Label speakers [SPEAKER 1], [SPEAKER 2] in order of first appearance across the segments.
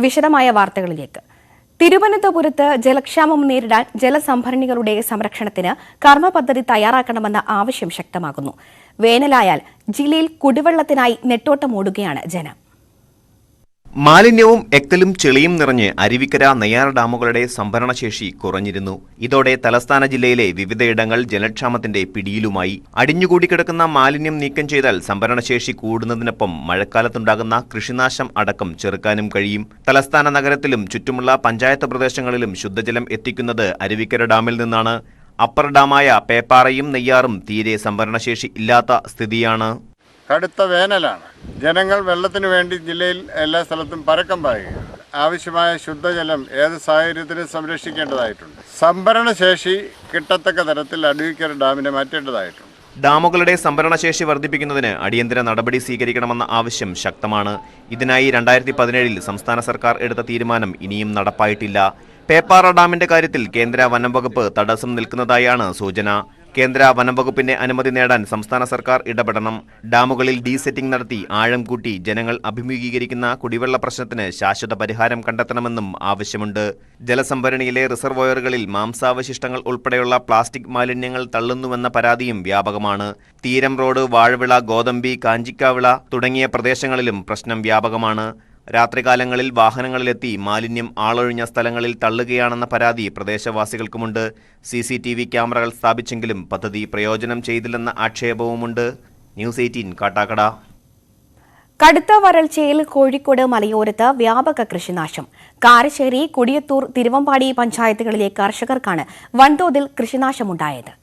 [SPEAKER 1] വിശദമായ വാർത്തകളിലേക്ക്. തിരുവനന്തപുരത്ത് ജലക്ഷാമം നേരിടാൻ ജലസംഭരണികളുടെ സംരക്ഷണത്തിന് കർമ്മ പദ്ധതി തയ്യാറാക്കണമെന്ന ആവശ്യം ശക്തമാകുന്നു. വേനലായാൽ ജില്ലയിൽ കുടിവെള്ളത്തിനായി നെട്ടോട്ടമോടുകയാണ് ജനം.
[SPEAKER 2] മാലിന്യവും എക്കലും ചെളിയും നിറഞ്ഞ് അരുവിക്കര നെയ്യാർ ഡാമുകളുടെ സംഭരണശേഷി കുറഞ്ഞിരുന്നു. ഇതോടെ തലസ്ഥാന ജില്ലയിലെ വിവിധയിടങ്ങൾ ജലക്ഷാമത്തിന്റെ പിടിയിലുമായി. അടിഞ്ഞുകൂടി കിടക്കുന്ന മാലിന്യം നീക്കം ചെയ്താൽ സംഭരണശേഷി കൂടുന്നതിനൊപ്പം മഴക്കാലത്തുണ്ടാകുന്ന കൃഷിനാശം അടക്കം ചെറുക്കാനും കഴിയും. തലസ്ഥാന നഗരത്തിലും ചുറ്റുമുള്ള പഞ്ചായത്ത് പ്രദേശങ്ങളിലും ശുദ്ധജലം എത്തിക്കുന്നത് അരുവിക്കര ഡാമിൽ നിന്നാണ്. അപ്പർ ഡാമായ പേപ്പാറയും നെയ്യാറും തീരെ സംഭരണശേഷി ഇല്ലാത്ത സ്ഥിതിയാണ്.
[SPEAKER 3] കടുത്ത വേനലാണ്. ജനങ്ങൾ വെള്ളത്തിനു വേണ്ടി ജില്ലയിൽ എല്ലാ സ്ഥലത്തും പരക്കം പായുകയാണ്. ആവശ്യമായ ശുദ്ധജലം ഏത് സാഹചര്യത്തിലും സംരക്ഷിക്കേണ്ടതായിട്ടുണ്ട്. സംഭരണശേഷി കിട്ടത്തക്ക തരത്തിൽ അരുവിക്കര ഡാമിനെ മാറ്റേണ്ടതായിട്ടുണ്ട്.
[SPEAKER 2] ഡാമുകളുടെ സംഭരണശേഷി വർദ്ധിപ്പിക്കുന്നതിന് അടിയന്തര നടപടി സ്വീകരിക്കണമെന്ന ആവശ്യം ശക്തമാണ്. ഇതിനായി 2017 സംസ്ഥാന സർക്കാർ എടുത്ത തീരുമാനം ഇനിയും നടപ്പായിട്ടില്ല. പേപ്പാറ ഡാമിന്റെ കാര്യത്തിൽ കേന്ദ്ര വനം വകുപ്പ് തടസ്സം നിൽക്കുന്നതായാണ് സൂചന. കേന്ദ്ര വനം വകുപ്പിന്റെ അനുമതി നേടാൻ സംസ്ഥാന സർക്കാർ ഇടപെടണം. ഡാമുകളിൽ ഡീസെറ്റിംഗ് നടത്തി ആഴം കൂട്ടി ജനങ്ങൾ അഭിമുഖീകരിക്കുന്ന കുടിവെള്ള പ്രശ്നത്തിന് ശാശ്വത പരിഹാരം കണ്ടെത്തണമെന്നും ആവശ്യമുണ്ട്. ജലസംഭരണിയിലെ റിസർവോയറുകളിൽ മാംസാവശിഷ്ടങ്ങൾ ഉൾപ്പെടെയുള്ള പ്ലാസ്റ്റിക് മാലിന്യങ്ങൾ തള്ളുന്നുവെന്ന പരാതിയും വ്യാപകമാണ്. തീരം റോഡ്, വാഴവിള, ഗോതമ്പി, കാഞ്ചിക്കാവിള തുടങ്ങിയ പ്രദേശങ്ങളിലും പ്രശ്നം വ്യാപകമാണ്. രാത്രികാലങ്ങളിൽ വാഹനങ്ങളിലെത്തി മാലിന്യം ആളൊഴിഞ്ഞ സ്ഥലങ്ങളിൽ തള്ളുകയാണെന്ന പരാതി പ്രദേശവാസികൾക്കുമുണ്ട്. CCTV ക്യാമറകൾ സ്ഥാപിച്ചെങ്കിലും പദ്ധതി പ്രയോജനം ചെയ്തില്ലെന്ന ആക്ഷേപവുമുണ്ട്. ന്യൂസ് 18 കാട്ടാക്കട.
[SPEAKER 1] കടുത്ത വരൾച്ചയിൽ കോഴിക്കോട് മലയോരത്ത് വ്യാപക കൃഷിനാശം. കാരശ്ശേരി, കൊടിയത്തൂർ, തിരുവമ്പാടി പഞ്ചായത്തുകളിലെ കർഷകർക്കാണ് വൻതോതിൽ കൃഷിനാശമുണ്ടായത്.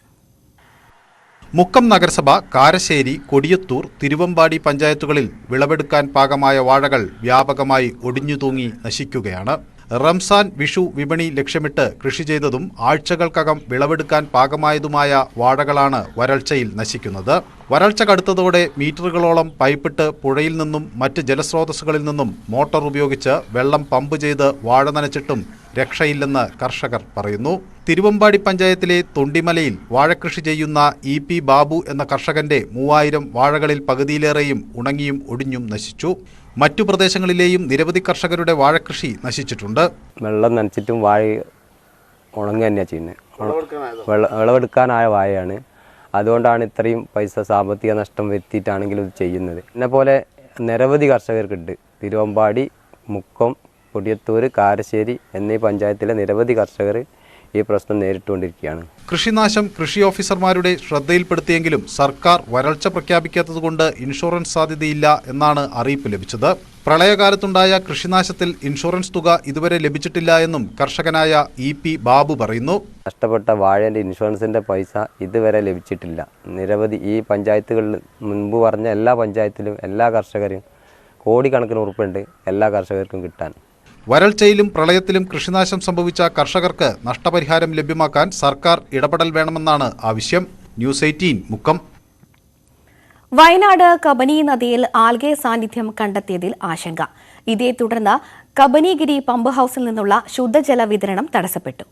[SPEAKER 4] മുക്കം നഗരസഭ, കാരശ്ശേരി, കൊടിയത്തൂർ, തിരുവമ്പാടി പഞ്ചായത്തുകളിൽ വിളവെടുക്കാൻ പാകമായ വാഴകൾ വ്യാപകമായി ഒടിഞ്ഞുതൂങ്ങി നശിക്കുകയാണ്. റംസാൻ, വിഷു വിപണി ലക്ഷ്യമിട്ട് കൃഷി ചെയ്തതും ആഴ്ചകൾക്കകം വിളവെടുക്കാൻ പാകമായതുമായ വാഴകളാണ് വരൾച്ചയിൽ നശിക്കുന്നത്. വരൾച്ച കടുത്തതോടെ മീറ്ററുകളോളം പൈപ്പിട്ട് പുഴയിൽ നിന്നും മറ്റ് ജലസ്രോതസ്സുകളിൽ നിന്നും മോട്ടോർ ഉപയോഗിച്ച് വെള്ളം പമ്പ് ചെയ്ത് വാഴ നനച്ചിട്ടും രക്ഷയില്ലെന്ന് കർഷകർ പറയുന്നു. തിരുവമ്പാടി പഞ്ചായത്തിലെ തൊണ്ടിമലയിൽ വാഴക്കൃഷി ചെയ്യുന്ന EP ബാബു എന്ന കർഷകന്റെ 3000 വാഴകളിൽ പകുതിയിലേറെയും ഉണങ്ങിയും ഒടിഞ്ഞും നശിച്ചു. മറ്റു പ്രദേശങ്ങളിലെയും നിരവധി കർഷകരുടെ വാഴക്കൃഷി നശിച്ചിട്ടുണ്ട്.
[SPEAKER 5] വെള്ളം നനച്ചിട്ടും വാഴ ഉണങ്ങുക തന്നെയാണ് ചെയ്യുന്നത്. വിളവെടുക്കാനായ വാഴയാണ്. അതുകൊണ്ടാണ് ഇത്രയും പൈസ സാമ്പത്തിക നഷ്ടം വരുത്തിയിട്ടാണെങ്കിലും ഇത് ചെയ്യുന്നത്. എന്നെപ്പോലെ നിരവധി കർഷകർക്കുണ്ട്. തിരുവമ്പാടി, മുക്കം, കൊടിയത്തൂർ, കാരശ്ശേരി എന്നീ പഞ്ചായത്തിലെ നിരവധി കർഷകർ ഈ പ്രശ്നം നേരിട്ടുകൊണ്ടിരിക്കുകയാണ്.
[SPEAKER 4] കൃഷിനാശം കൃഷി ഓഫീസർമാരുടെ ശ്രദ്ധയിൽപ്പെടുത്തിയെങ്കിലും സർക്കാർ വരൾച്ച പ്രഖ്യാപിക്കാത്തതുകൊണ്ട് ഇൻഷുറൻസ് സാധ്യതയില്ല എന്നാണ് അറിയിപ്പ് ലഭിച്ചത്. പ്രളയകാലത്തുണ്ടായ കൃഷിനാശത്തിൽ ഇൻഷുറൻസ് തുക ഇതുവരെ ലഭിച്ചിട്ടില്ല എന്നും കർഷകനായ EP ബാബു പറയുന്നു.
[SPEAKER 5] നഷ്ടപ്പെട്ട വാഴേൻ്റെ ഇൻഷുറൻസിൻ്റെ പൈസ ഇതുവരെ ലഭിച്ചിട്ടില്ല. നിരവധി ഈ പഞ്ചായത്തുകളിൽ മുൻപ് പറഞ്ഞ എല്ലാ പഞ്ചായത്തിലും എല്ലാ കർഷകരും കോടിക്കണക്കിന് ഉറുപ്പുണ്ട് എല്ലാ കർഷകർക്കും കിട്ടാൻ.
[SPEAKER 4] വരൾച്ചയിലും പ്രളയത്തിലും കൃഷിനാശം സംഭവിച്ച കർഷകർക്ക് നഷ്ടപരിഹാരം ലഭ്യമാക്കാൻ സർക്കാർ ഇടപെടൽ വേണമെന്നാണ് ആവശ്യം. ന്യൂസ് 18 മുക്കം.
[SPEAKER 1] വയനാട് കബനി നദിയിൽ ആൽഗെ സാന്നിധ്യം കണ്ടെത്തിയതിൽ ആശങ്ക. ഇതേ തുടർന്ന് കബനിഗിരി പമ്പ് ഹൌസിൽ നിന്നുള്ള ശുദ്ധജല വിതരണം തടസ്സപ്പെട്ടു.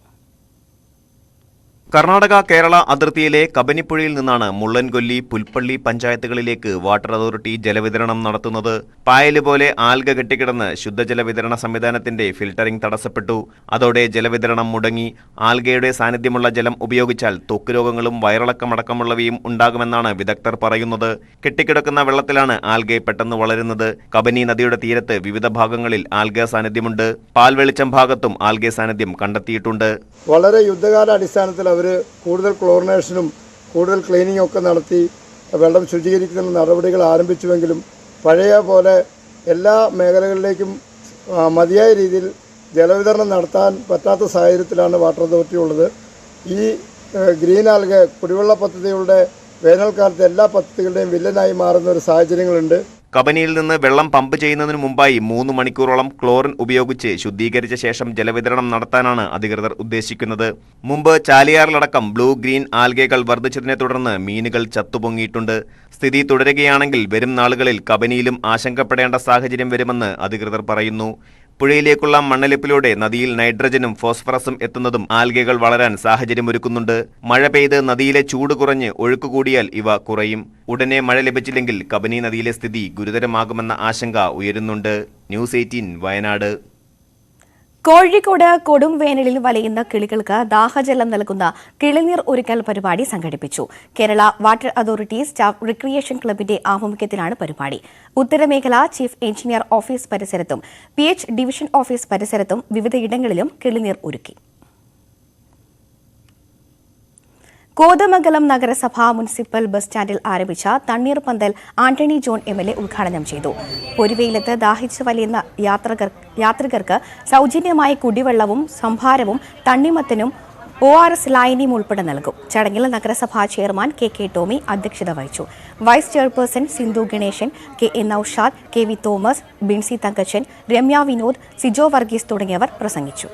[SPEAKER 2] കർണാടക കേരള അതിർത്തിയിലെ കബനിപ്പുഴയിൽ നിന്നാണ് മുള്ളൻകൊല്ലി, പുൽപ്പള്ളി പഞ്ചായത്തുകളിലേക്ക് വാട്ടർ അതോറിറ്റി ജലവിതരണം നടത്തുന്നത്. പായല് പോലെ ആൽഗ കെട്ടിക്കിടന്ന് ശുദ്ധജല വിതരണ സംവിധാനത്തിന്റെ ഫിൽട്ടറിംഗ് തടസ്സപ്പെട്ടു. അതോടെ ജലവിതരണം മുടങ്ങി. ആൽഗയുടെ സാന്നിധ്യമുള്ള ജലം ഉപയോഗിച്ചാൽ ത്വക്ക് രോഗങ്ങളും വയറിളക്കമടക്കമുള്ളവയും ഉണ്ടാകുമെന്നാണ് വിദഗ്ധർ പറയുന്നത്. കെട്ടിക്കിടക്കുന്ന വെള്ളത്തിലാണ് ആൽഗെ പെട്ടെന്ന് വളരുന്നത്. കബനി നദിയുടെ തീരത്ത് വിവിധ ഭാഗങ്ങളിൽ ആൽഗ സാന്നിധ്യമുണ്ട്. പാൽവെളിച്ചം ഭാഗത്തും ആൽഗെ സാന്നിധ്യം കണ്ടെത്തിയിട്ടുണ്ട്.
[SPEAKER 3] വളരെ യുദ്ധകാല അടിസ്ഥാനത്തിൽ അവർ കൂടുതൽ ക്ലോറിനേഷനും കൂടുതൽ ക്ലീനിങ്ങും ഒക്കെ നടത്തി വെള്ളം ശുചീകരിക്കുന്ന നടപടികൾ ആരംഭിച്ചുവെങ്കിലും പഴയ പോലെ എല്ലാ മേഖലകളിലേക്കും മതിയായ രീതിയിൽ ജലവിതരണം നടത്താൻ പറ്റാത്ത സാഹചര്യത്തിലാണ് വാട്ടർ അതോറിറ്റി ഉള്ളത്. ഈ ഗ്രീൻ ആൽഗ കുടിവെള്ള പദ്ധതികളുടെ വേനൽക്കാലത്ത് എല്ലാ പദ്ധതികളുടെയും വില്ലനായി മാറുന്ന ഒരു സാഹചര്യങ്ങളുണ്ട്.
[SPEAKER 2] കബനിയിൽ നിന്ന് വെള്ളം പമ്പ് ചെയ്യുന്നതിന് മുമ്പായി 3 മണിക്കൂറോളം ക്ലോറിൻ ഉപയോഗിച്ച് ശുദ്ധീകരിച്ച ശേഷം ജലവിതരണം നടത്താനാണ് അധികൃതർ ഉദ്ദേശിക്കുന്നത്. മുമ്പ് ചാലിയാറിലടക്കം ബ്ലൂ ഗ്രീൻ ആൽഗകൾ വർദ്ധിച്ചതിനെ തുടർന്ന് മീനുകൾ ചത്തുപൊങ്ങിയിട്ടുണ്ട്. സ്ഥിതി തുടരുകയാണെങ്കിൽ വരും നാളുകളിൽ കബനിയിലും ആശങ്കപ്പെടേണ്ട സാഹചര്യം വരുമെന്ന് അധികൃതർ പറയുന്നു. പുഴയിലേക്കുള്ള മണ്ണൊലിപ്പിലൂടെ നദിയിൽ നൈട്രജനും ഫോസ്ഫറസും എത്തുന്നതും ആൽഗകൾ വളരാൻ സാഹചര്യമൊരുക്കുന്നുണ്ട്. മഴ പെയ്ത് നദിയിലെ ചൂട് കുറഞ്ഞ് ഒഴുക്ക് കൂടിയാൽ ഇവ കുറയും. ഉടനെ മഴ ലഭിച്ചില്ലെങ്കിൽ കബനി നദിയിലെ സ്ഥിതി ഗുരുതരമാകുമെന്ന ആശങ്ക ഉയരുന്നുണ്ട്. ന്യൂസ് 18 വയനാട്.
[SPEAKER 1] കോഴിക്കോട് കൊടും വേനലിൽ വലയുന്ന കിളികൾക്ക് ദാഹജലം നൽകുന്ന കിളിനീർ ഒരുക്കൽ പരിപാടി സംഘടിപ്പിച്ചു. Kerala water authority staff recreation ക്ലബിന്റെ ആഭിമുഖ്യത്തിലാണ് പരിപാടി. ഉത്തരമേഖല ചീഫ് എഞ്ചിനീയർ ഓഫീസ് പരിസരത്തും PH ഡിവിഷൻ ഓഫീസ് പരിസരത്തും വിവിധയിടങ്ങളിലും കിളിനീർ ഒരുക്കി. കോതമംഗലം നഗരസഭ മുനിസിപ്പൽ ബസ് സ്റ്റാൻഡിൽ ആരംഭിച്ച തണ്ണീർപന്തൽ ആന്റണി ജോൺ MLA ഉദ്ഘാടനം ചെയ്തു. പൊരുവെയിലത്ത് ദാഹിച്ചു വലയുന്ന യാത്രികർക്ക് സൗജന്യമായ കുടിവെള്ളവും സംഭാരവും തണ്ണിമത്തനും ORS ലായനിയും ഉൾപ്പെടെ നൽകും. ചടങ്ങിൽ നഗരസഭാ ചെയർമാൻ KK ടോമി അധ്യക്ഷത വഹിച്ചു. Vice chairperson Sindhu Ganesan, KA Noushad, KV Thomas, Binsy Thankachan, Ramya Vinod, Sijo Varghese തുടങ്ങിയവർ പ്രസംഗിച്ചു.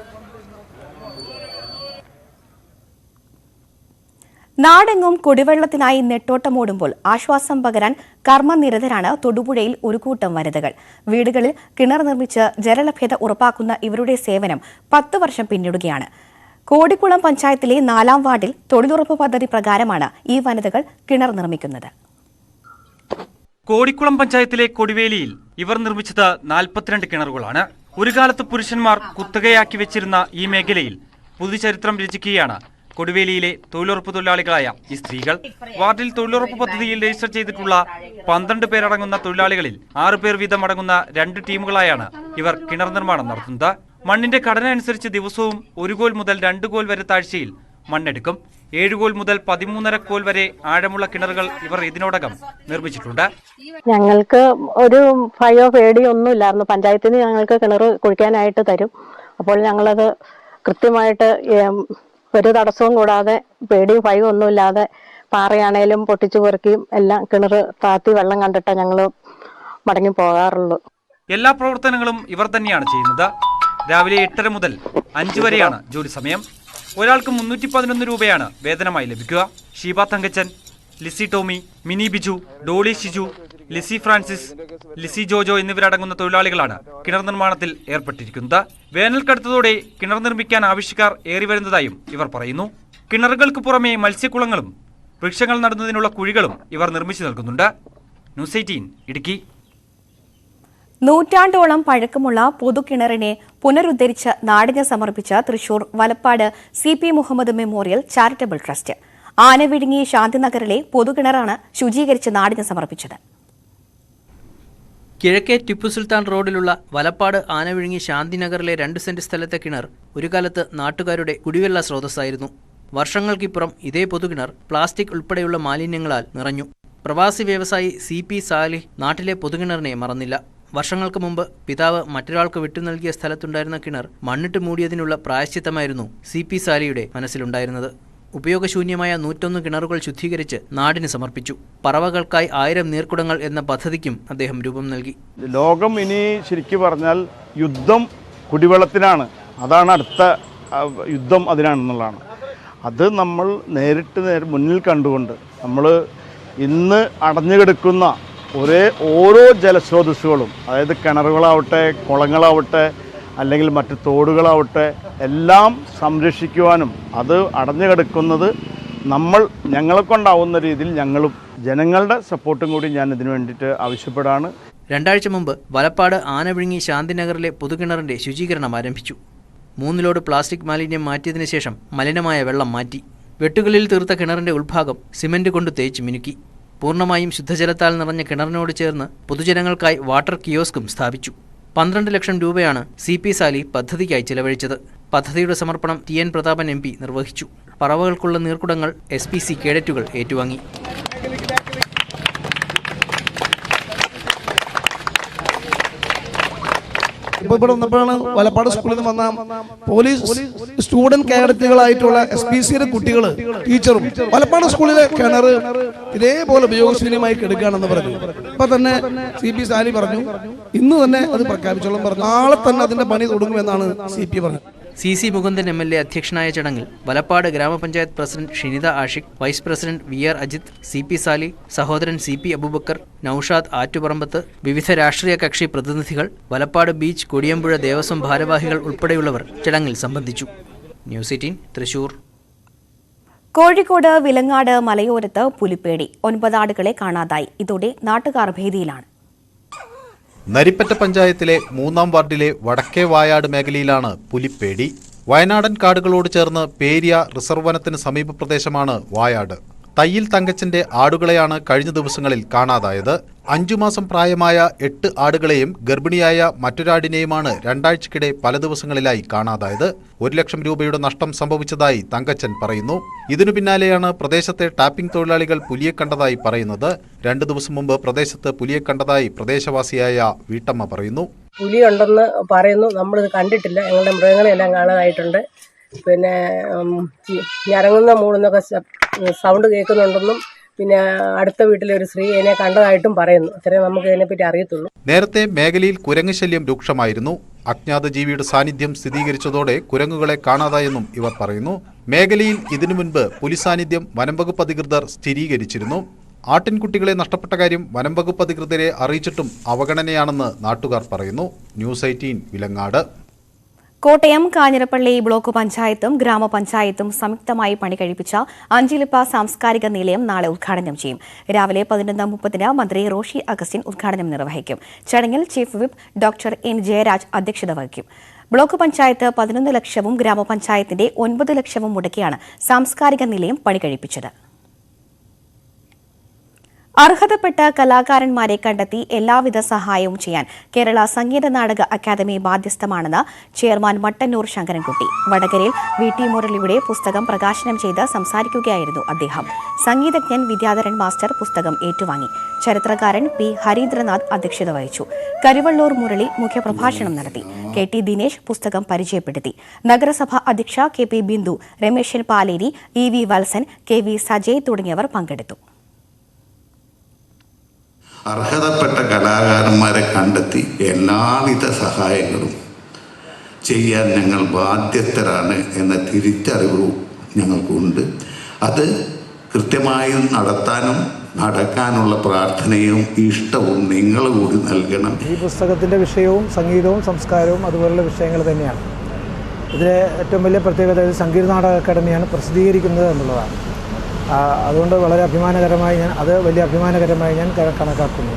[SPEAKER 1] നാടെങ്ങും കുടിവെള്ളത്തിനായി നെട്ടോട്ടമോടുമ്പോൾ ആശ്വാസം പകരാൻ കർമ്മനിരതരാണ് തൊടുപുഴയിൽ ഒരു കൂട്ടം വനിതകൾ. വീടുകളിൽ കിണർ നിർമ്മിച്ച് ജലലഭ്യത ഉറപ്പാക്കുന്ന ഇവരുടെ സേവനം 10 വർഷം പിന്നിടുകയാണ്. കോടിക്കുളം പഞ്ചായത്തിലെ 4-ാം വാർഡിൽ തൊഴിലുറപ്പ് പദ്ധതി പ്രകാരമാണ് ഈ വനിതകൾ കിണർ നിർമ്മിക്കുന്നത്.
[SPEAKER 6] കോടിക്കുളം പഞ്ചായത്തിലെ കൊടിവേലിയിൽ ഇവർ നിർമ്മിച്ചത് 42 കിണറുകളാണ്. ഒരു കാലത്ത് പുരുഷന്മാർ കുത്തകയാക്കി വെച്ചിരുന്ന ഈ മേഖലയിൽ പുതുചരിത്രം രചിക്കുകയാണ് കൊടുവേലിയിലെ തൊഴിലുറപ്പ് തൊഴിലാളികളായ ഈ സ്ത്രീകൾ. വാർഡിൽ തൊഴിലുറപ്പ് പദ്ധതിയിൽ രജിസ്റ്റർ ചെയ്തിട്ടുള്ള 12 പേരടങ്ങുന്ന തൊഴിലാളികളിൽ 6 പേർ വീതം അടങ്ങുന്ന 2 ടീമുകളായാണ് ഇവർ കിണർ നിർമ്മാണം നടത്തുന്നത്. മണ്ണിന്റെ ഘടന അനുസരിച്ച് ദിവസവും 1 കോൽ മുതൽ 2 കോൽ വരെ താഴ്ചയിൽ മണ്ണെടുക്കും. 7 കോൽ മുതൽ 13.5 കോൽ വരെ ആഴമുള്ള കിണറുകൾ ഇവർ ഇതിനോടകം നിർമ്മിച്ചിട്ടുണ്ട്.
[SPEAKER 7] ഞങ്ങൾക്ക് ഒരു ഭയോ പേടിയോ ഒന്നുമില്ലായിരുന്നു. പഞ്ചായത്തിൽ നിന്ന് ഞങ്ങൾക്ക് കിണർ കുഴിക്കാനായിട്ട് തരും. അപ്പോൾ ഞങ്ങളത് കൃത്യമായിട്ട് ഒരു തടസ്സവും കൂടാതെ പേടിയും ഭയവും ഒന്നുമില്ലാതെ പാറയാണേലും പൊട്ടിച്ചു പെറുക്കിയും എല്ലാം കിണർ താത്തി വെള്ളം കണ്ടിട്ട് ഞങ്ങൾ മടങ്ങി പോകാറുള്ളൂ.
[SPEAKER 6] എല്ലാ പ്രവർത്തനങ്ങളും ഇവർ തന്നെയാണ് ചെയ്യുന്നത്. രാവിലെ 8:30 മുതൽ 5 വരെയാണ് ജോലി സമയം. ഒരാൾക്ക് 311 രൂപയാണ് വേതനമായി ലഭിക്കുക. ഷീബ തങ്കച്ചൻ, ലിസി ടോമി, മിനി ബിജു, ഡോളി ഷിജു, ലിസി ഫ്രാൻസിസ്, ലിസി ജോജോ എന്നിവരടങ്ങുന്ന തൊഴിലാളികളാണ് കിണർ നിർമ്മാണത്തിൽ ഏർപ്പെട്ടിരിക്കുന്നത്. വേനൽ കടുത്തതോടെ കിണർ നിർമ്മിക്കാൻ ആവശ്യക്കാർ ഏറി വരുന്നതായും ഇവർ പറയുന്നു. കിണറുകൾക്ക് പുറമെ മത്സ്യക്കുളങ്ങളും വൃക്ഷങ്ങൾ നടുന്നതിനുള്ള കുഴികളും ഇവർ നിർമ്മിച്ചു നൽകുന്നുണ്ട്. ന്യൂസ് 18 ഇടുക്കി.
[SPEAKER 1] നൂറ്റാണ്ടോളം പഴക്കമുള്ള പൊതുകിണറിനെ പുനരുദ്ധരിച്ച് നാടിന് സമർപ്പിച്ച Thrissur Valappad CP Muhammad memorial charitable trust. Anavizhungi ശാന്തിനഗറിലെ പൊതുകിണറാണ് ശുചീകരിച്ച് നാടിന് സമർപ്പിച്ചത്.
[SPEAKER 8] കിഴക്കേ ടിപ്പു സുൽത്താൻ റോഡിലുള്ള വലപ്പാട് ആനവിഴുങ്ങി ശാന്തിനഗറിലെ 2 സെന്റ് സ്ഥലത്തെ കിണർ ഒരു കാലത്ത് നാട്ടുകാരുടെ കുടിവെള്ള സ്രോതസ്സായിരുന്നു. വർഷങ്ങൾക്കിപ്പുറം ഇതേ പൊതുകിണർ പ്ലാസ്റ്റിക് ഉൾപ്പെടെയുള്ള മാലിന്യങ്ങളാൽ നിറഞ്ഞു. പ്രവാസി വ്യവസായി CP സാലിഹ് നാട്ടിലെ പൊതുകിണറിനെ മറന്നില്ല. വർഷങ്ങൾക്ക് മുമ്പ് പിതാവ് മറ്റൊരാൾക്ക് വിട്ടു നൽകിയ സ്ഥലത്തുണ്ടായിരുന്ന കിണർ മണ്ണിട്ട് മൂടിയതിനുള്ള പ്രായശ്ചിത്തമായിരുന്നു CP സാലിയുടെ മനസ്സിലുണ്ടായിരുന്നത്. ഉപയോഗശൂന്യമായ 101 കിണറുകൾ ശുദ്ധീകരിച്ച് നാടിന് സമർപ്പിച്ചു. പറവകൾക്കായി 1000 നീർക്കുടങ്ങൾ എന്ന പദ്ധതിക്കും അദ്ദേഹം രൂപം നൽകി.
[SPEAKER 9] ലോകം ഇനി ശരിക്കും പറഞ്ഞാൽ യുദ്ധം കുടിവെള്ളത്തിനാണ്. അതാണ് അടുത്ത യുദ്ധം അതിനാണെന്നുള്ളതാണ്. അത് നമ്മൾ നേരിട്ട് മുന്നിൽ കണ്ടുകൊണ്ട് നമ്മൾ ഇന്ന് അടഞ്ഞുകിടക്കുന്ന ഓരോ ജലസ്രോതസ്സുകളും, അതായത് കിണറുകളാവട്ടെ, കുളങ്ങളാവട്ടെ, അല്ലെങ്കിൽ മറ്റ് തോടുകളാവട്ടെ, എല്ലാം സംരക്ഷിക്കുവാനും അത് അടഞ്ഞു കിടക്കുന്നത് ഞങ്ങളെ കൊണ്ടാവുന്ന രീതിയിൽ ഞങ്ങളും ജനങ്ങളുടെ സപ്പോർട്ടും കൂടി ഞാൻ ഇതിനു വേണ്ടിയിട്ട് ആവശ്യപ്പെടാണ്.
[SPEAKER 8] 2 ആഴ്ച മുമ്പ് വലപ്പാട് ആനവിഴുങ്ങി ശാന്തിനഗറിലെ പൊതുകിണറിന്റെ ശുചീകരണം ആരംഭിച്ചു. 3 ലോഡ് പ്ലാസ്റ്റിക് മാലിന്യം മാറ്റിയതിനു ശേഷം മലിനമായ വെള്ളം മാറ്റി. വെട്ടുകളിൽ തീർത്ത കിണറിന്റെ ഉൾഭാഗം സിമന്റ് കൊണ്ട് തേച്ച് മിനുക്കി. പൂർണ്ണമായും ശുദ്ധജലത്താൽ നിറഞ്ഞ കിണറിനോട് ചേർന്ന് പൊതുജനങ്ങൾക്കായി വാട്ടർ കിയോസ്കും സ്ഥാപിച്ചു. 12 ലക്ഷം രൂപയാണ് CP സാലി പദ്ധതിക്കായി ചെലവഴിച്ചത്. പദ്ധതിയുടെ സമർപ്പണം TN പ്രതാപൻ MP നിർവഹിച്ചു. പറവകൾക്കുള്ള നീർക്കുടങ്ങൾ SPC കേഡറ്റുകൾ ഏറ്റുവാങ്ങി.
[SPEAKER 10] ഇവിടെ വന്നപ്പോഴാണ് വലപ്പാട് സ്കൂളിൽ നിന്ന് വന്ന പോലീസ് സ്റ്റുഡന്റ് കേഡറ്റുകളായിട്ടുള്ള SPCയുടെ കുട്ടികൾ ടീച്ചറും വലപ്പാട് സ്കൂളിലെ കിണർ ഇതേപോലെ ഉപയോഗശൂന്യമായി കിടക്കുകയാണെന്ന് പറഞ്ഞു. ഇപ്പൊ തന്നെ CP സാലി പറഞ്ഞു, ഇന്ന് തന്നെ അത് പ്രഖ്യാപിച്ചോളം പറഞ്ഞു, നാളെ തന്നെ അതിന്റെ പണി തുടങ്ങുമെന്നാണ് CP പറഞ്ഞത്.
[SPEAKER 8] CC മുകുന്ദൻ MLA അധ്യക്ഷനായ ചടങ്ങിൽ Valappad grama panchayat president Shinitha Ashiq, vice president VR Ajith, CP Sali, സഹോദരൻ CP അബൂബക്കർ, നൌഷാദ് ആറ്റുപറമ്പത്ത്, വിവിധ രാഷ്ട്രീയ കക്ഷി പ്രതിനിധികൾ, വലപ്പാട് ബീച്ച്, കൊടിയമ്പുഴ ദേവസ്വം ഭാരവാഹികൾ ഉൾപ്പെടെയുള്ളവർ ചടങ്ങിൽ സംബന്ധിച്ചു. ന്യൂസ് 18 തൃശൂർ.
[SPEAKER 1] കോഴിക്കോട് വിലങ്ങാട് മലയോരത്ത് പുലിപ്പേടി. 9 ആടുകളെ കാണാതായി. ഇതോടെ നാട്ടുകാർ ഭീതിയിലാണ്.
[SPEAKER 4] നരിപ്പറ്റ പഞ്ചായത്തിലെ 3-ാം വാർഡിലെ വടക്കേ വായാട് മേഖലയിലാണ് പുലിപ്പേടി. വയനാടൻ കാടുകളോട് ചേർന്ന് പേരിയ റിസർവ് വനത്തിന് സമീപ പ്രദേശമാണ് വായാട്. തയ്യിൽ തങ്കച്ചന്റെ ആടുകളെയാണ് കഴിഞ്ഞ ദിവസങ്ങളിൽ കാണാതായത്. 5 മാസം പ്രായമായ 8 ആടുകളെയും ഗർഭിണിയായ മറ്റൊരാടിനെയുമാണ് 2 ആഴ്ചക്കിടെ പല ദിവസങ്ങളിലായി കാണാതായത്. 1 ലക്ഷം രൂപയുടെ നഷ്ടം സംഭവിച്ചതായി തങ്കച്ചൻ പറയുന്നു. ഇതിനു പിന്നാലെയാണ് പ്രദേശത്തെ ടാപ്പിംഗ് തൊഴിലാളികൾ പുലിയെ കണ്ടതായി പറയുന്നത്. 2 ദിവസം മുമ്പ് പ്രദേശത്ത് പുലിയെ കണ്ടതായി പ്രദേശവാസിയായ വീട്ടമ്മ പറയുന്നു.
[SPEAKER 7] പുലിയുണ്ടെന്ന് പറയുന്നു, നമ്മളിത് കണ്ടിട്ടില്ല. ഞങ്ങളുടെ മൃഗങ്ങളെല്ലാം കാണാതായിട്ടുണ്ട്. പിന്നെ ഞരങ്ങുന്ന മൂടുന്നൊക്കെ സൗണ്ട് കേൾക്കുന്നുണ്ടെന്നും പിന്നെ അടുത്ത വീട്ടിലെ ഒരു സ്ത്രീ എന്നെ കണ്ടതായിട്ടും പറയുന്നു. അത്രയും നമുക്ക് ഇതിനെപ്പറ്റി അറിയത്തുള്ളൂ.
[SPEAKER 4] നേരത്തെ മേഖലയിൽ കുരങ്ങ് ശല്യം രൂക്ഷമായിരുന്നു. അജ്ഞാത ജീവിയുടെ സാന്നിധ്യം സ്ഥിരീകരിച്ചതോടെ കുരങ്ങുകളെ കാണാതായെന്നും ഇവർ പറയുന്നു. മേഖലയിൽ ഇതിനു മുൻപ് പുലി സാന്നിധ്യം വനംവകുപ്പ് അധികൃതർ സ്ഥിരീകരിച്ചിരുന്നു. ആട്ടിൻകുട്ടികളെ നഷ്ടപ്പെട്ട കാര്യം വനംവകുപ്പ് അധികൃതരെ അറിയിച്ചിട്ടും അവഗണനയാണെന്ന് നാട്ടുകാർ പറയുന്നു. ന്യൂസ് 18 വിലങ്ങാട്.
[SPEAKER 1] കോട്ടയം കാഞ്ഞിരപ്പള്ളി ബ്ലോക്ക് പഞ്ചായത്തും ഗ്രാമപഞ്ചായത്തും സംയുക്തമായി പണി കഴിപ്പിച്ച അഞ്ചിലിപ്പ സാംസ്കാരിക നിലയം നാളെ ഉദ്ഘാടനം ചെയ്യും. രാവിലെ 11:30 മന്ത്രി റോഷി അഗസ്റ്റിൻ ഉദ്ഘാടനം നിർവഹിക്കും. ചടങ്ങിൽ chief whip doctor N Jayaraj അധ്യക്ഷത വഹിക്കും. ബ്ലോക്ക് പഞ്ചായത്ത് 11 ലക്ഷവും ഗ്രാമപഞ്ചായത്തിന്റെ 9 ലക്ഷവും മുടക്കിയാണ് സാംസ്കാരിക നിലയം പണി കഴിപ്പിച്ചത്. അർഹതപ്പെട്ട കലാകാരന്മാരെ കണ്ടെത്തി എല്ലാവിധ സഹായവും ചെയ്യാൻ കേരള സംഗീത നാടക അക്കാദമി ബാധ്യസ്ഥമാണെന്ന് ചെയർമാൻ മട്ടന്നൂർ ശങ്കരൻകുട്ടി. വടകരയിൽ വി.ടി. മുരളിയുടെ പുസ്തകം പ്രകാശനം ചെയ്ത് സംസാരിക്കുകയായിരുന്നു അദ്ദേഹം. സംഗീതജ്ഞൻ വിദ്യാധരൻ മാസ്റ്റർ പുസ്തകം ഏറ്റുവാങ്ങി. ചരിത്രകാരൻ പി. ഹരീന്ദ്രനാഥ് അധ്യക്ഷത വഹിച്ചു. കരിവള്ളൂർ മുരളി മുഖ്യപ്രഭാഷണം നടത്തി. കെ.ടി. ദിനേശ് പുസ്തകം പരിചയപ്പെടുത്തി. നഗരസഭ അധ്യക്ഷ കെ.പി. ബിന്ദു, രമേശൻ പാലേരി, ഇ.വി. വത്സൻ, കെ.വി. സജയ് തുടങ്ങിയവർ പങ്കെടുത്തു.
[SPEAKER 11] അർഹതപ്പെട്ട കലാകാരന്മാരെ കണ്ടെത്തി എല്ലാവിധ സഹായങ്ങളും ചെയ്യാൻ ഞങ്ങൾ ബാധ്യസ്ഥരാണ് എന്ന തിരിച്ചറിവ് ഞങ്ങൾക്കുണ്ട്. അത് കൃത്യമായും നടക്കാനുള്ള പ്രാർത്ഥനയും ഇഷ്ടവും നിങ്ങൾ കൂടി നൽകണം.
[SPEAKER 12] ഈ പുസ്തകത്തിൻ്റെ വിഷയവും സംഗീതവും സംസ്കാരവും അതുപോലുള്ള വിഷയങ്ങൾ തന്നെയാണ്. ഇതിലെ ഏറ്റവും വലിയ പ്രത്യേകത സംഗീത നാടക അക്കാദമിയാണ് പ്രസിദ്ധീകരിക്കുന്നത് എന്നുള്ളതാണ്. അതുകൊണ്ട് വളരെ വലിയ അഭിമാനകരമായി ഞാൻ കണക്കാക്കുന്നു.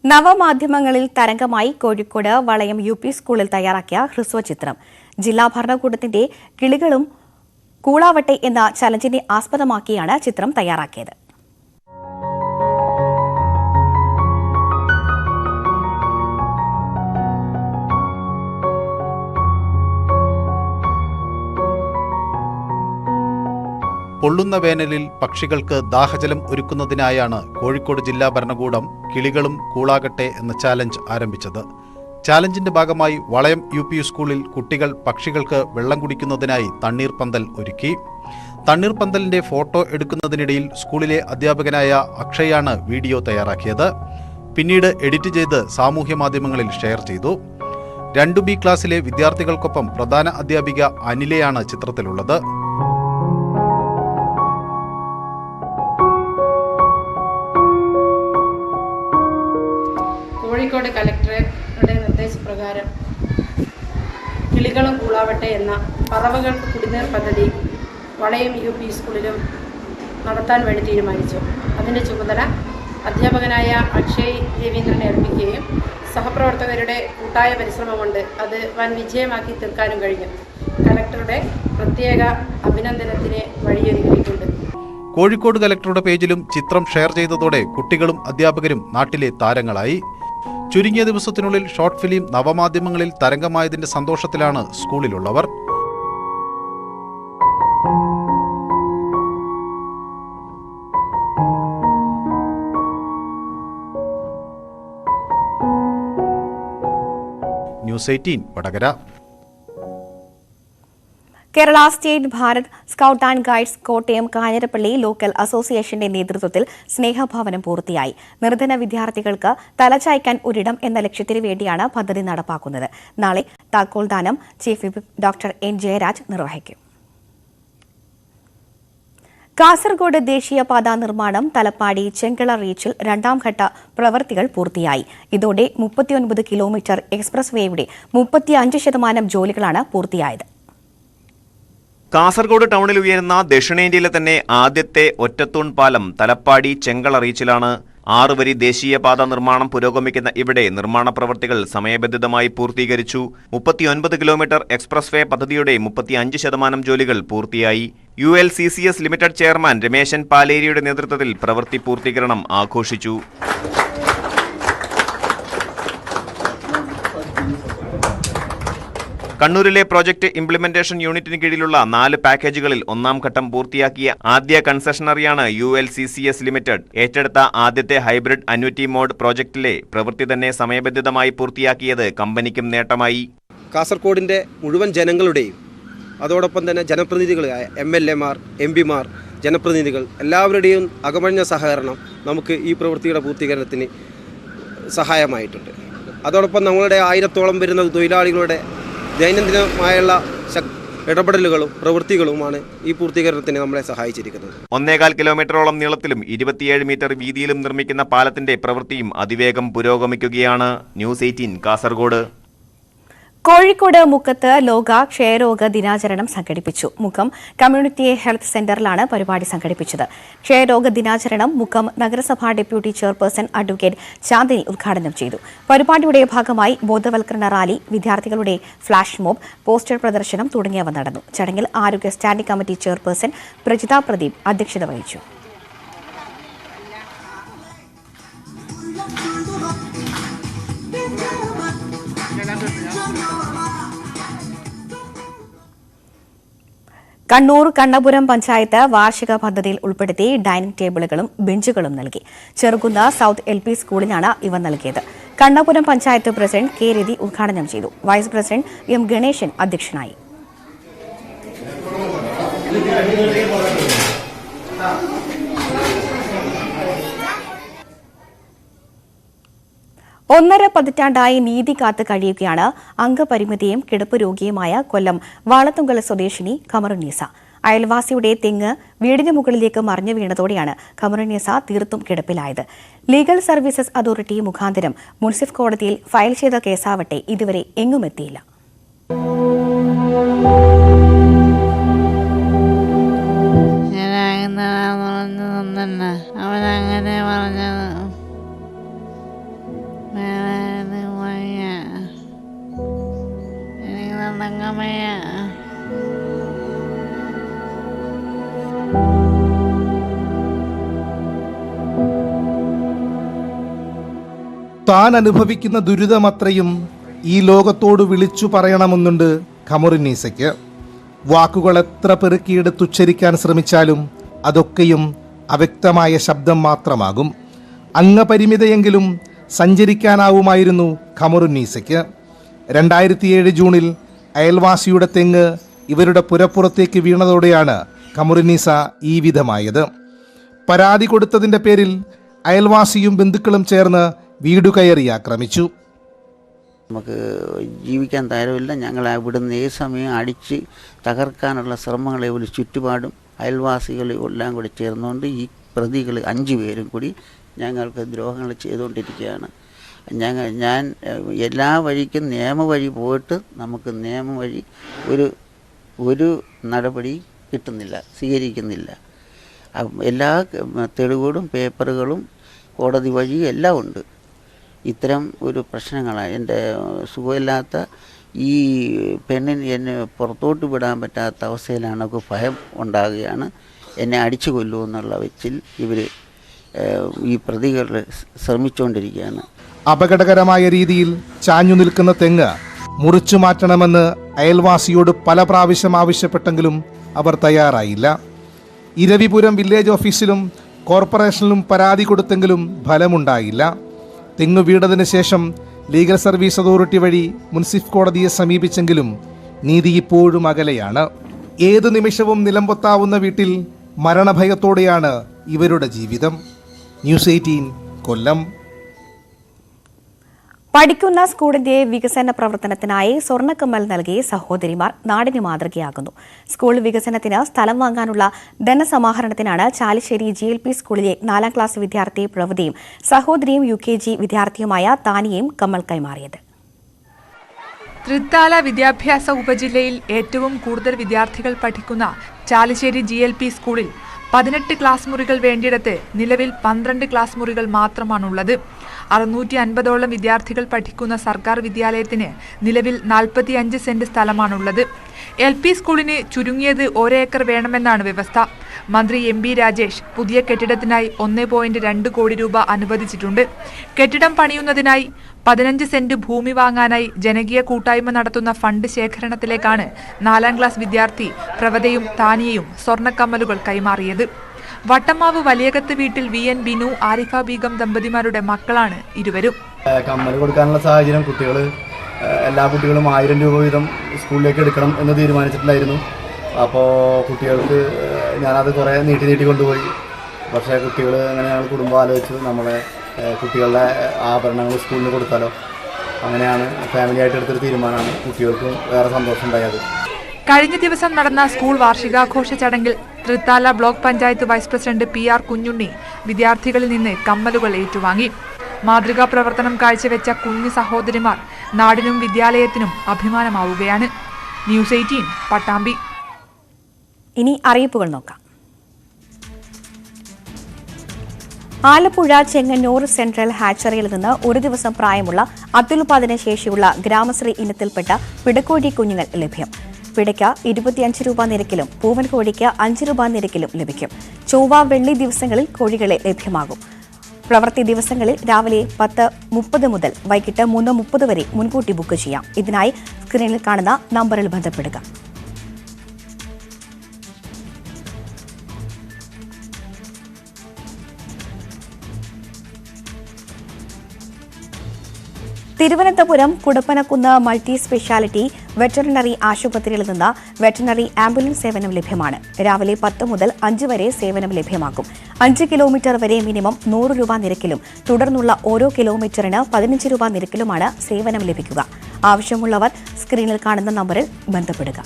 [SPEAKER 1] നവമാധ്യമങ്ങളിൽ തരംഗമായി കോഴിക്കോട് വളയം UP സ്കൂളിൽ തയ്യാറാക്കിയ ഹ്രസ്വചിത്രം ജില്ലാ ഭരണകൂടത്തിന്റെ കിളികളും കൂളാവട്ടെ എന്ന ചലഞ്ചിനെ ആസ്പദമാക്കിയാണ് ചിത്രം തയ്യാറാക്കിയത്.
[SPEAKER 4] പൊള്ളുന്ന വേനലിൽ പക്ഷികൾക്ക് ദാഹജലം ഒരുക്കുന്നതിനായാണ് കോഴിക്കോട് ജില്ലാ ഭരണകൂടം കിളികളും കൂളാകട്ടെ എന്ന ചാലഞ്ച് ആരംഭിച്ചത്. ചാലഞ്ചിന്റെ ഭാഗമായി വളയം UP സ്കൂളിൽ കുട്ടികൾ പക്ഷികൾക്ക് വെള്ളം കുടിക്കുന്നതിനായി തണ്ണീർപന്തൽ ഒരുക്കി. തണ്ണീർപന്തലിന്റെ ഫോട്ടോ എടുക്കുന്നതിനിടയിൽ സ്കൂളിലെ അധ്യാപകനായ അക്ഷയാണ് വീഡിയോ തയ്യാറാക്കിയത്. പിന്നീട് എഡിറ്റ് ചെയ്ത് സാമൂഹ്യ മാധ്യമങ്ങളിൽ ഷെയർ ചെയ്തു. 2B ക്ലാസ്സിലെ വിദ്യാർത്ഥികൾക്കൊപ്പം പ്രധാന അധ്യാപിക അനിലയാണ് ചിത്രത്തിലുള്ളത്.
[SPEAKER 13] കോഴിക്കോട് കലക്ടറുടെ നിർദ്ദേശപ്രകാരം കിളികളും കൂളാവട്ടെ എന്ന പറവകൾക്ക് കുടിനീർ പദ്ധതി വളയം UP സ്കൂളിലും നടത്താൻ വേണ്ടി തീരുമാനിച്ചു. അതിൻ്റെ ചുമതല അധ്യാപകനായ അക്ഷയ് രവീന്ദ്രനെ ഏൽപ്പിക്കുകയും സഹപ്രവർത്തകരുടെ കൂട്ടായ പരിശ്രമം കൊണ്ട് അത് വൻ വിജയമാക്കി തീർക്കാനും കഴിഞ്ഞു. കലക്ടറുടെ പ്രത്യേക അഭിനന്ദനത്തിന് വഴിയൊരുക്കിയിട്ടുണ്ട്.
[SPEAKER 4] കോഴിക്കോട് കലക്ടറുടെ പേജിലും ചിത്രം ഷെയർ ചെയ്തതോടെ കുട്ടികളും അധ്യാപകരും നാട്ടിലെ താരങ്ങളായി. ചുരുങ്ങിയ ദിവസത്തിനുള്ളിൽ ഷോർട്ട് ഫിലിം നവമാധ്യമങ്ങളിൽ തരംഗമായതിന്റെ സന്തോഷത്തിലാണ് സ്കൂളിലുള്ളവർ. News 18 Vadakara.
[SPEAKER 1] Kerala state Bharat scout and guides Kottayam Kanjirappally local അസോസിയേഷന്റെ നേതൃത്വത്തിൽ സ്നേഹഭവനം പൂർത്തിയായി. നിർധന വിദ്യാർത്ഥികൾക്ക് തലചായ്ക്കാൻ ഒരിടം എന്ന ലക്ഷ്യത്തിനു വേണ്ടിയാണ് പദ്ധതി നടപ്പാക്കുന്നത്. നാളെ താക്കോൽദാനം chief whip doctor N Jayaraj നിർവഹിക്കും. കാസർഗോഡ് ദേശീയപാത നിർമ്മാണം തലപ്പാടി ചെങ്കള റീച്ചിൽ 2ാം ഘട്ട പ്രവൃത്തികൾ പൂർത്തിയായി. ഇതോടെ 39 കിലോമീറ്റർ എക്സ്പ്രസ് വേയുടെ 35% ജോലികളാണ് പൂർത്തിയായത്.
[SPEAKER 2] കാസർഗോഡ് ടൗണിൽ ഉയരുന്ന ദക്ഷിണേന്ത്യയിലെ തന്നെ ആദ്യത്തെ ഒറ്റത്തൂൺ പാലം തലപ്പാടി ചെങ്കള റീച്ചിലാണ്. 6 വരി ദേശീയപാത നിർമ്മാണം പുരോഗമിക്കുന്ന ഇവിടെ നിർമ്മാണ പ്രവൃത്തികൾ സമയബന്ധിതമായി പൂർത്തീകരിച്ചു. 39 കിലോമീറ്റർ എക്സ്പ്രസ് വേ പദ്ധതിയുടെ 35% ജോലികൾ പൂർത്തിയായി. ULCCS ലിമിറ്റഡ് ചെയർമാൻ രമേശൻ പാലേരിയുടെ നേതൃത്വത്തിൽ പ്രവൃത്തി പൂർത്തീകരണം ആഘോഷിച്ചു. കണ്ണൂരിലെ പ്രോജക്ട് ഇംപ്ലിമെന്റേഷൻ യൂണിറ്റിന് കീഴിലുള്ള 4 പാക്കേജുകളിൽ 1ാം ഘട്ടം പൂർത്തിയാക്കിയ ആദ്യ കൺസെഷണറിയാണ് ULCCS ലിമിറ്റഡ്. ഏറ്റെടുത്ത ആദ്യത്തെ ഹൈബ്രിഡ് അന്വിറ്റി മോഡ് പ്രോജക്റ്റിലെ പ്രവൃത്തി തന്നെ സമയബന്ധിതമായി പൂർത്തിയാക്കിയത് കമ്പനിക്കും നേട്ടമായി.
[SPEAKER 14] കാസർഗോഡിന്റെ മുഴുവൻ ജനങ്ങളുടെയും അതോടൊപ്പം തന്നെ ജനപ്രതിനിധികളായ MLAമാർ, MP മാർ, ജനപ്രതിനിധികൾ എല്ലാവരുടെയും അകമഴിഞ്ഞ സഹകരണം നമുക്ക് ഈ പ്രവൃത്തിയുടെ പൂർത്തീകരണത്തിന് സഹായമായിട്ടുണ്ട്. അതോടൊപ്പം നമ്മളുടെ 1000-ഓളം വരുന്ന തൊഴിലാളികളുടെ ദൈനംദിനമായുള്ള ഇടപെടലുകളും പ്രവൃത്തികളുമാണ് ഈ പൂർത്തീകരണത്തിന് നമ്മളെ സഹായിച്ചിരിക്കുന്നത്.
[SPEAKER 2] 1.25 കിലോമീറ്ററോളം നീളത്തിലും 27 മീറ്റർ വീതിയിലും നിർമ്മിക്കുന്ന പാലത്തിന്റെ പ്രവൃത്തിയും അതിവേഗം പുരോഗമിക്കുകയാണ്. ന്യൂസ് 18 കാസർഗോഡ്.
[SPEAKER 1] കോഴിക്കോട് മുക്കത്ത് ലോക ക്ഷയരോഗ ദിനാചരണം സംഘടിപ്പിച്ചു. മുക്കം കമ്മ്യൂണിറ്റി ഹെൽത്ത് സെന്ററിലാണ് പരിപാടി സംഘടിപ്പിച്ചത്. ക്ഷയരോഗ ദിനാചരണം മുക്കം നഗരസഭാ ഡെപ്യൂട്ടി ചെയർപേഴ്സൺ അഡ്വക്കേറ്റ് ചാന്ദിനി ഉദ്ഘാടനം ചെയ്തു. പരിപാടിയുടെ ഭാഗമായി ബോധവൽക്കരണ റാലി, വിദ്യാർത്ഥികളുടെ ഫ്ളാഷ് മോബ്, പോസ്റ്റർ പ്രദർശനം തുടങ്ങിയവ നടന്നു. ചടങ്ങിൽ ആരോഗ്യ standing committee chairperson Prajitha Pradeep അധ്യക്ഷത വഹിച്ചു. കണ്ണൂർ കണ്ണപുരം പഞ്ചായത്ത് വാർഷിക പദ്ധതിയിൽ ഉൾപ്പെടുത്തി ഡൈനിംഗ് ടേബിളുകളും ബെഞ്ചുകളും നൽകി. ചെറുകുന്ന സൌത്ത് LP സ്കൂളിനാണ് ഇവ നൽകിയത്. കണ്ണപുരം പഞ്ചായത്ത് പ്രസിഡന്റ് K രതി ഉദ്ഘാടനം ചെയ്തു. വൈസ് പ്രസിഡന്റ് M ഗണേശൻ അധ്യക്ഷനായി. ഒന്നര പതിറ്റാണ്ടായി നീതി കാത്ത് കഴിയുകയാണ് അംഗപരിമിതിയും കിടപ്പ് രോഗിയുമായ കൊല്ലം വാളത്തുങ്കൽ സ്വദേശിനി ഖമറുന്നീസ. അയൽവാസിയുടെ തെങ്ങ് വീടിന് മുകളിലേക്ക് മറിഞ്ഞു വീണതോടെയാണ് ഖമറുന്നീസ തീർത്തും കിടപ്പിലായത്. ലീഗൽ സർവീസസ് അതോറിറ്റി മുഖാന്തരം മുൻസിഫ് കോടതിയിൽ ഫയൽ ചെയ്ത കേസാവട്ടെ ഇതുവരെ എങ്ങുമെത്തിയില്ല.
[SPEAKER 15] താൻ അനുഭവിക്കുന്ന ദുരിതമത്രയും ഈ ലോകത്തോട് വിളിച്ചു പറയണമെന്നുണ്ട് ഖമറുന്നീസയ്ക്ക്. വാക്കുകൾ എത്ര പെറുക്കിയെടുത്തുച്ചരിക്കാൻ ശ്രമിച്ചാലും അതൊക്കെയും അവ്യക്തമായ ശബ്ദം മാത്രമാകും. അംഗപരിമിതയെങ്കിലും സഞ്ചരിക്കാനാവുമായിരുന്നു ഖമറുന്നീസയ്ക്ക്. 2007 ജൂണിൽ അയൽവാസിയുടെ തെങ്ങ് ഇവരുടെ പുരപ്പുറത്തേക്ക് വീണതോടെയാണ് ഖമറുന്നീസ ഈ വിധമായത്. പരാതി കൊടുത്തതിൻ്റെ പേരിൽ അയൽവാസിയും ബന്ധുക്കളും ചേർന്ന് വീടു കയറി ആക്രമിച്ചു.
[SPEAKER 16] നമുക്ക് ജീവിക്കാൻ തരവില്ല. ഞങ്ങൾ അവിടുന്ന് ഏത് സമയം അടിച്ച് തകർക്കാനുള്ള ശ്രമങ്ങളെ ഒരു ചുറ്റുപാടും അയൽവാസികൾ എല്ലാം കൂടി ചേർന്നുകൊണ്ട് ഈ പ്രതികൾ 5 പേരും കൂടി ഞങ്ങൾക്ക് ദ്രോഹങ്ങൾ ചെയ്തുകൊണ്ടിരിക്കുകയാണ്. ഞാൻ എല്ലാ വഴിക്കും നിയമവഴി പോയിട്ട് നമുക്ക് നിയമവഴി ഒരു നടപടി കിട്ടുന്നില്ല, സ്വീകരിക്കുന്നില്ല. എല്ലാ തെളിവുകളും പേപ്പറുകളും കോടതി വഴി എല്ലാം ഉണ്ട്. ഇത്തരം ഒരു പ്രശ്നങ്ങളാണ്. എൻ്റെ സുഖമില്ലാത്ത ഈ പെണ്ണിന് എന്നെ പുറത്തോട്ട് വിടാൻ പറ്റാത്ത അവസ്ഥയിലാണ്. നമുക്ക് ഭയം ഉണ്ടാകുകയാണ്. എന്നെ അടിച്ചു കൊല്ലുമെന്നുള്ള വെച്ചിൽ ഇവർ ഈ പ്രതികൾ ശ്രമിച്ചുകൊണ്ടിരിക്കുകയാണ്.
[SPEAKER 15] അപകടകരമായ രീതിയിൽ ചാഞ്ഞു നിൽക്കുന്ന തെങ്ങ് മുറിച്ചു മാറ്റണമെന്ന് അയൽവാസിയോട് പല പ്രാവശ്യം ആവശ്യപ്പെട്ടെങ്കിലും അവർ തയ്യാറായില്ല. ഇരവിപുരം വില്ലേജ് ഓഫീസിലും കോർപ്പറേഷനിലും പരാതി കൊടുത്തെങ്കിലും ഫലമുണ്ടായില്ല. തെങ്ങ് വീണതിന് ശേഷം ലീഗൽ സർവീസ് അതോറിറ്റി വഴി മുൻസിഫ് കോടതിയെ സമീപിച്ചെങ്കിലും നീതി ഇപ്പോഴും അകലെയാണ്. ഏതു നിമിഷവും നിലംപൊത്താവുന്ന വീട്ടിൽ മരണഭയത്തോടെയാണ് ഇവരുടെ ജീവിതം. ന്യൂസ് 18 കൊല്ലം.
[SPEAKER 1] പഠിക്കുന്ന സ്കൂളിന്റെ വികസന പ്രവർത്തനത്തിനായി സ്വർണ്ണക്കമ്മൽ നൽകി സഹോദരിമാർ നാടിന് മാതൃകയാകുന്നു. സ്കൂൾ വികസനത്തിന് സ്ഥലം വാങ്ങാനുള്ള ധനസമാഹരണത്തിനാണ് ചാലിശ്ശേരി GLP സ്കൂളിലെ 4ാം ക്ലാസ് വിദ്യാർത്ഥി പ്രവതിയും സഹോദരിയും UKG വിദ്യാർത്ഥിയുമായ താനിയയും കമ്മൽ കൈമാറിയത്.
[SPEAKER 17] തൃത്താല വിദ്യാഭ്യാസ ഉപജില്ലയിൽ ഏറ്റവും കൂടുതൽ വിദ്യാർത്ഥികൾ പഠിക്കുന്ന ചാലിശ്ശേരി GLP സ്കൂളിൽ 18 ക്ലാസ് മുറികൾ വേണ്ടിയിടത്ത് നിലവിൽ 12 ക്ലാസ് മുറികൾ മാത്രമാണുള്ളത്. 650ഓളം വിദ്യാർത്ഥികൾ പഠിക്കുന്ന സർക്കാർ വിദ്യാലയത്തിന് നിലവിൽ 45 സെന്റ് സ്ഥലമാണുള്ളത്. LP സ്കൂളിന് ചുരുങ്ങിയത് 1 ഏക്കർ വേണമെന്നാണ് വ്യവസ്ഥ. മന്ത്രി MP രാജേഷ് പുതിയ കെട്ടിടത്തിനായി 1.2 കോടി രൂപ അനുവദിച്ചിട്ടുണ്ട്. കെട്ടിടം പണിയുന്നതിനായി 15 സെന്റ് ഭൂമി വാങ്ങാനായി ജനകീയ കൂട്ടായ്മ നടത്തുന്ന ഫണ്ട് ശേഖരണത്തിലേക്കാണ് 4ാം ക്ലാസ് വിദ്യാർത്ഥി പ്രവതയും താനിയയും സ്വർണ്ണക്കമ്മലുകൾ കൈമാറിയത്. വട്ടമാവ് വലിയകത്ത് വീട്ടിൽ VN ബിനു, ആരിഫ ബീഗം ദമ്പതിമാരുടെ മക്കളാണ് ഇരുവരും.
[SPEAKER 18] കമ്മൽ കൊടുക്കാനുള്ള സാഹചര്യം എല്ലാ കുട്ടികളും 1000 രൂപ വീതം സ്കൂളിലേക്ക് എടുക്കണം എന്ന് തീരുമാനിച്ചിട്ടുണ്ടായിരുന്നു. അപ്പോൾ കുട്ടികൾക്ക് ഞാനത് കുറേ നീട്ടി കൊണ്ടുപോയി. പക്ഷേ കുട്ടികൾ അങ്ങനെ ഞങ്ങൾ കുടുംബം ആലോചിച്ചു നമ്മളെ കുട്ടികളുടെ ആഭരണങ്ങൾ സ്കൂളിന് കൊടുത്താലോ, അങ്ങനെയാണ് ഫാമിലിയായിട്ട് എടുത്തൊരു തീരുമാനമാണ്. കുട്ടികൾക്കും വേറെ സന്തോഷം ഉണ്ടായത്.
[SPEAKER 17] കഴിഞ്ഞ ദിവസം നടന്ന സ്കൂൾ വാർഷികാഘോഷ ചടങ്ങിൽ Thrithala block panchayat vice president PR Kunhunni വിദ്യാർത്ഥികളിൽ നിന്ന് കമ്മലുകൾ ഏറ്റുവാങ്ങി. മാതൃകാ പ്രവർത്തനം കാഴ്ചവെച്ച കുഞ്ഞു സഹോദരിമാർ നാടിനും വിദ്യാലയത്തിനും അഭിമാനമാവുകയാണ്. ന്യൂസ് 18 പട്ടാമ്പി.
[SPEAKER 1] ഇനി അറിയിപ്പുകൾ നോക്കാം. ആലപ്പുഴ ചെങ്ങന്നൂർ സെൻട്രൽ ഹാച്ചറിയിൽ നിന്ന് ഒരു ദിവസം പ്രായമുള്ള അത്യുൽപാദന ശേഷിയുള്ള ഗ്രാമശ്രീ ഇനത്തിൽപ്പെട്ട പിടക്കോഴി കുഞ്ഞുങ്ങൾ ലഭ്യം. പിടയ്ക്ക് 25 രൂപ നിരക്കിലും പൂവൻ കോഴിക്ക് 5 രൂപ നിരക്കിലും ലഭിക്കും. ചൊവ്വ വെള്ളി ദിവസങ്ങളിൽ കോഴികളെ ലഭ്യമാകും. പ്രവൃത്തി ദിവസങ്ങളിൽ രാവിലെ 10:30 മുതൽ വൈകിട്ട് 3:30 വരെ മുൻകൂട്ടി ബുക്ക് ചെയ്യാം. ഇതിനായി സ്ക്രീനിൽ കാണുന്ന നമ്പറിൽ ബന്ധപ്പെടുക. Thiruvananthapuram Kudappanakunnu multi speciality veterinary ആശുപത്രിയിൽ നിന്ന് വെറ്ററിനറി ആംബുലൻസ് സേവനം ലഭ്യമാണ്. രാവിലെ 10 മുതൽ 5 വരെ സേവനം ലഭ്യമാക്കും. 5 കിലോമീറ്റർ വരെ മിനിമം 100 രൂപ നിരക്കിലും തുടർന്നുള്ള ഓരോ കിലോമീറ്ററിന് 15 രൂപ നിരക്കിലുമാണ് സേവനം ലഭിക്കുക. ആവശ്യമുള്ളവർ സ്ക്രീനിൽ കാണുന്ന നമ്പറിൽ ബന്ധപ്പെടുക.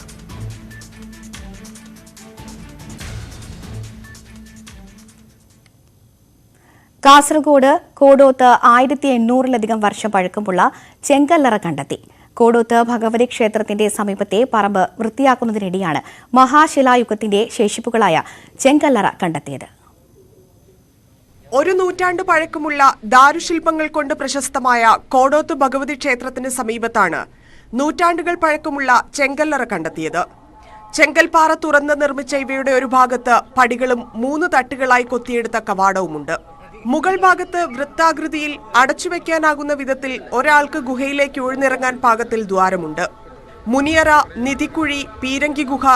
[SPEAKER 1] കാസർഗോഡ് കോടോത്ത് 1800-ലധികം വർഷം പഴക്കമുള്ള ചെങ്കല്ലറ കണ്ടെത്തി. കോടോത്ത് ഭഗവതി ക്ഷേത്രത്തിന്റെ സമീപത്തെ പറമ്പ് വൃത്തിയാക്കുന്നതിനിടെയാണ് മഹാശിലായുഗത്തിന്റെ ശേഷിപ്പുകളായ ചെങ്കല്ലറ കണ്ടെത്തിയത്.
[SPEAKER 19] ഒരു നൂറ്റാണ്ട് പഴക്കമുള്ള ദാരുശില്പങ്ങൾ കൊണ്ട് പ്രശസ്തമായ കോടോത്ത് ഭഗവതി ക്ഷേത്രത്തിന് സമീപത്താണ് നൂറ്റാണ്ടുകൾ പഴക്കമുള്ള ചെങ്കല്ലറ കണ്ടെത്തിയത്. ചെങ്കൽപ്പാറ തുറന്ന് നിർമ്മിച്ച ഇവയുടെ ഒരു ഭാഗത്ത് പടികളും 3 തട്ടുകളായി കൊത്തിയെടുത്ത കവാടവുമുണ്ട്. മുകൾ ഭാഗത്ത് വൃത്താകൃതിയിൽ അടച്ചുവെക്കാനാകുന്ന വിധത്തിൽ ഒരാൾക്ക് ഗുഹയിലേക്ക് ഉഴുന്നിറങ്ങാൻ പാകത്തിൽ ദ്വാരമുണ്ട്. മുനിയറ, നിധിക്കുഴി, പീരങ്കി ഗുഹ,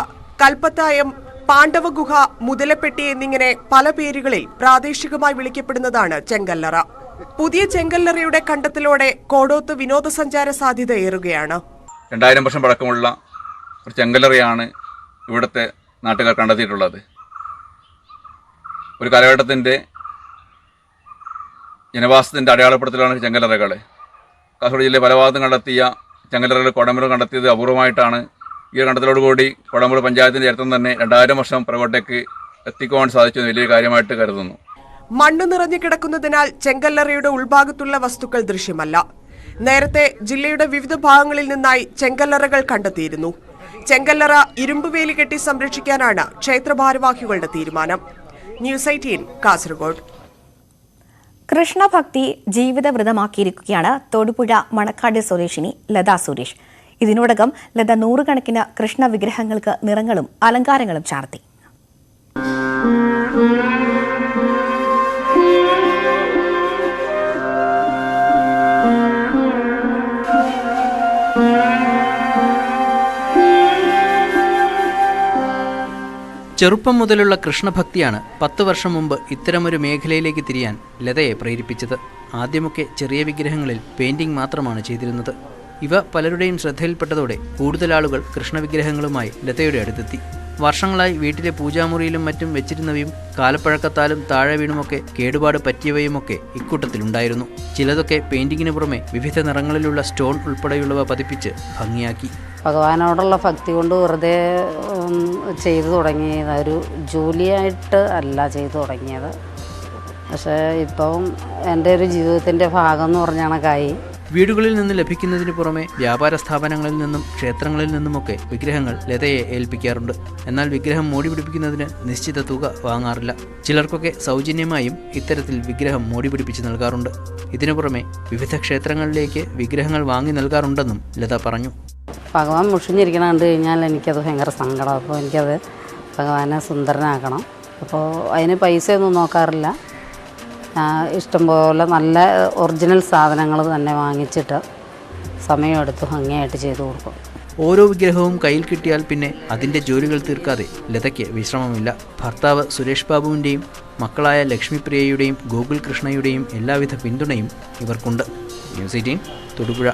[SPEAKER 19] കൽപ്പത്തായം, പാണ്ഡവ ഗുഹ, മുതലപ്പെട്ടി എന്നിങ്ങനെ പല പേരുകളിൽ പ്രാദേശികമായി വിളിക്കപ്പെടുന്നതാണ് ചെങ്കല്ലറ. പുതിയ ചെങ്കല്ലറയുടെ കണ്ടെത്തലോടെ കോടോത്ത് വിനോദസഞ്ചാര സാധ്യത ഏറുകയാണ്.
[SPEAKER 20] 2000 വർഷം പഴക്കമുള്ള ഒരു ചെങ്കല്ലറയാണ് ഇവിടുത്തെ നാട്ടുകാർ കണ്ടെത്തിയിട്ടുള്ളത്. ഒരു കാലഘട്ടത്തിൻ്റെ ജനവാസത്തിൻ്റെ അടയാളപ്പെടുത്തലാണ് ചെങ്കല്ലറകൾ. കാസർഗോഡ് ജില്ലയിൽ പല ഭാഗത്തും കണ്ടെത്തിയ ചെങ്കല്ലറകൾ കൊടമ്പൂർ കണ്ടെത്തിയത് അപൂർവമായിട്ടാണ്. ഈ കണ്ടെത്തലോടുകൂടി കൊടമ്പൂർ പഞ്ചായത്തിൻ്റെ ചരിത്രം തന്നെ 2000 വർഷം പുറകോട്ടേക്ക് എത്തിക്കുവാൻ സാധിച്ചു വലിയൊരു കാര്യമായിട്ട് കരുതുന്നു.
[SPEAKER 19] മണ്ണ് നിറഞ്ഞു കിടക്കുന്നതിനാൽ ചെങ്കല്ലറയുടെ ഉൾഭാഗത്തുള്ള വസ്തുക്കൾ ദൃശ്യമല്ല. നേരത്തെ ജില്ലയുടെ വിവിധ ഭാഗങ്ങളിൽ നിന്നായി ചെങ്കല്ലറകൾ കണ്ടെത്തിയിരുന്നു. ചെങ്കല്ലറ ഇരുമ്പുവേലി കെട്ടി സംരക്ഷിക്കാനാണ് ക്ഷേത്ര ഭാരവാഹികളുടെ തീരുമാനം. ന്യൂസ് 18 കാസർഗോഡ്.
[SPEAKER 1] കൃഷ്ണഭക്തി ജീവിതവ്രതമാക്കിയിരിക്കുകയാണ് തൊടുപുഴ മണക്കാട് സ്വദേശിനി ലത സുരേഷ്. ഇതിനോടകം ലത 100 കണക്കിന് കൃഷ്ണ വിഗ്രഹങ്ങൾക്ക് നിറങ്ങളും അലങ്കാരങ്ങളും ചാർത്തി.
[SPEAKER 8] ചെറുപ്പം മുതലുള്ള കൃഷ്ണഭക്തിയാണ് 10 വർഷം മുമ്പ് ഇത്തരമൊരു മേഖലയിലേക്ക് തിരിയാൻ ലതയെ പ്രേരിപ്പിച്ചത്. ആദ്യമൊക്കെ ചെറിയ വിഗ്രഹങ്ങളിൽ പെയിന്റിംഗ് മാത്രമാണ് ചെയ്തിരുന്നത്. ഇവ പലരുടെയും ശ്രദ്ധയിൽപ്പെട്ടതോടെ കൂടുതൽ ആളുകൾ കൃഷ്ണവിഗ്രഹങ്ങളുമായി ലതയുടെ അടുത്തെത്തി. വർഷങ്ങളായി വീട്ടിലെ പൂജാമുറിയിലും മറ്റും വെച്ചിരുന്നവയും കാലപ്പഴക്കത്താലും താഴെ വീണുമൊക്കെ കേടുപാട് പറ്റിയവയുമൊക്കെ ഇക്കൂട്ടത്തിലുണ്ടായിരുന്നു. ചിലതൊക്കെ പെയിന്റിങ്ങിന് പുറമെ വിവിധ നിറങ്ങളിലുള്ള സ്റ്റോൺ ഉൾപ്പെടെയുള്ളവ പതിപ്പിച്ച് ഭംഗിയാക്കി.
[SPEAKER 21] ഭഗവാനോടുള്ള ഭക്തി കൊണ്ട് വെറുതെ ചെയ്തു തുടങ്ങിയത്, ഒരു ജോലിയായിട്ട് അല്ല ചെയ്തു തുടങ്ങിയത്. പക്ഷേ ഇപ്പം എൻ്റെ ഒരു ജീവിതത്തിൻ്റെ ഭാഗം എന്ന് പറഞ്ഞ കണക്കായി.
[SPEAKER 8] വീടുകളിൽ നിന്ന് ലഭിക്കുന്നതിന് പുറമെ വ്യാപാര സ്ഥാപനങ്ങളിൽ നിന്നും ക്ഷേത്രങ്ങളിൽ നിന്നുമൊക്കെ വിഗ്രഹങ്ങൾ ലതയെ ഏൽപ്പിക്കാറുണ്ട്. എന്നാൽ വിഗ്രഹം മോടി പിടിപ്പിക്കുന്നതിന് നിശ്ചിത തുക വാങ്ങാറില്ല. ചിലർക്കൊക്കെ സൗജന്യമായും ഇത്തരത്തിൽ വിഗ്രഹം മോടി പിടിപ്പിച്ച് നൽകാറുണ്ട്. ഇതിനു പുറമെ വിവിധ ക്ഷേത്രങ്ങളിലേക്ക് വിഗ്രഹങ്ങൾ വാങ്ങി നൽകാറുണ്ടെന്നും ലത പറഞ്ഞു.
[SPEAKER 21] ഭഗവാൻ മുഷിഞ്ഞിരിക്കണം കണ്ടു കഴിഞ്ഞാൽ എനിക്കത് ഭയങ്കര സങ്കടം. അപ്പോൾ എനിക്കത് ഭഗവാനെ സുന്ദരനാക്കണം. അപ്പോൾ അതിന് പൈസയൊന്നും നോക്കാറില്ല. ഇഷ്ടംപോലെ നല്ല ഒറിജിനൽ സാധനങ്ങൾ തന്നെ വാങ്ങിച്ചിട്ട് സമയമെടുത്ത് ഭംഗിയായിട്ട് ചെയ്തു കൊടുക്കും.
[SPEAKER 8] ഓരോ വിഗ്രഹവും കയ്യിൽ കിട്ടിയാൽ പിന്നെ അതിൻ്റെ ജോലികൾ തീർക്കാതെ ലതയ്ക്ക് വിശ്രമമില്ല. ഭർത്താവ് സുരേഷ് ബാബുവിൻ്റെയും മക്കളായ ലക്ഷ്മിപ്രിയയുടെയും ഗോകുൽ കൃഷ്ണയുടെയും എല്ലാവിധ പിന്തുണയും ഇവർക്കുണ്ട്. ന്യൂസ് 18 തൊടുപുഴ.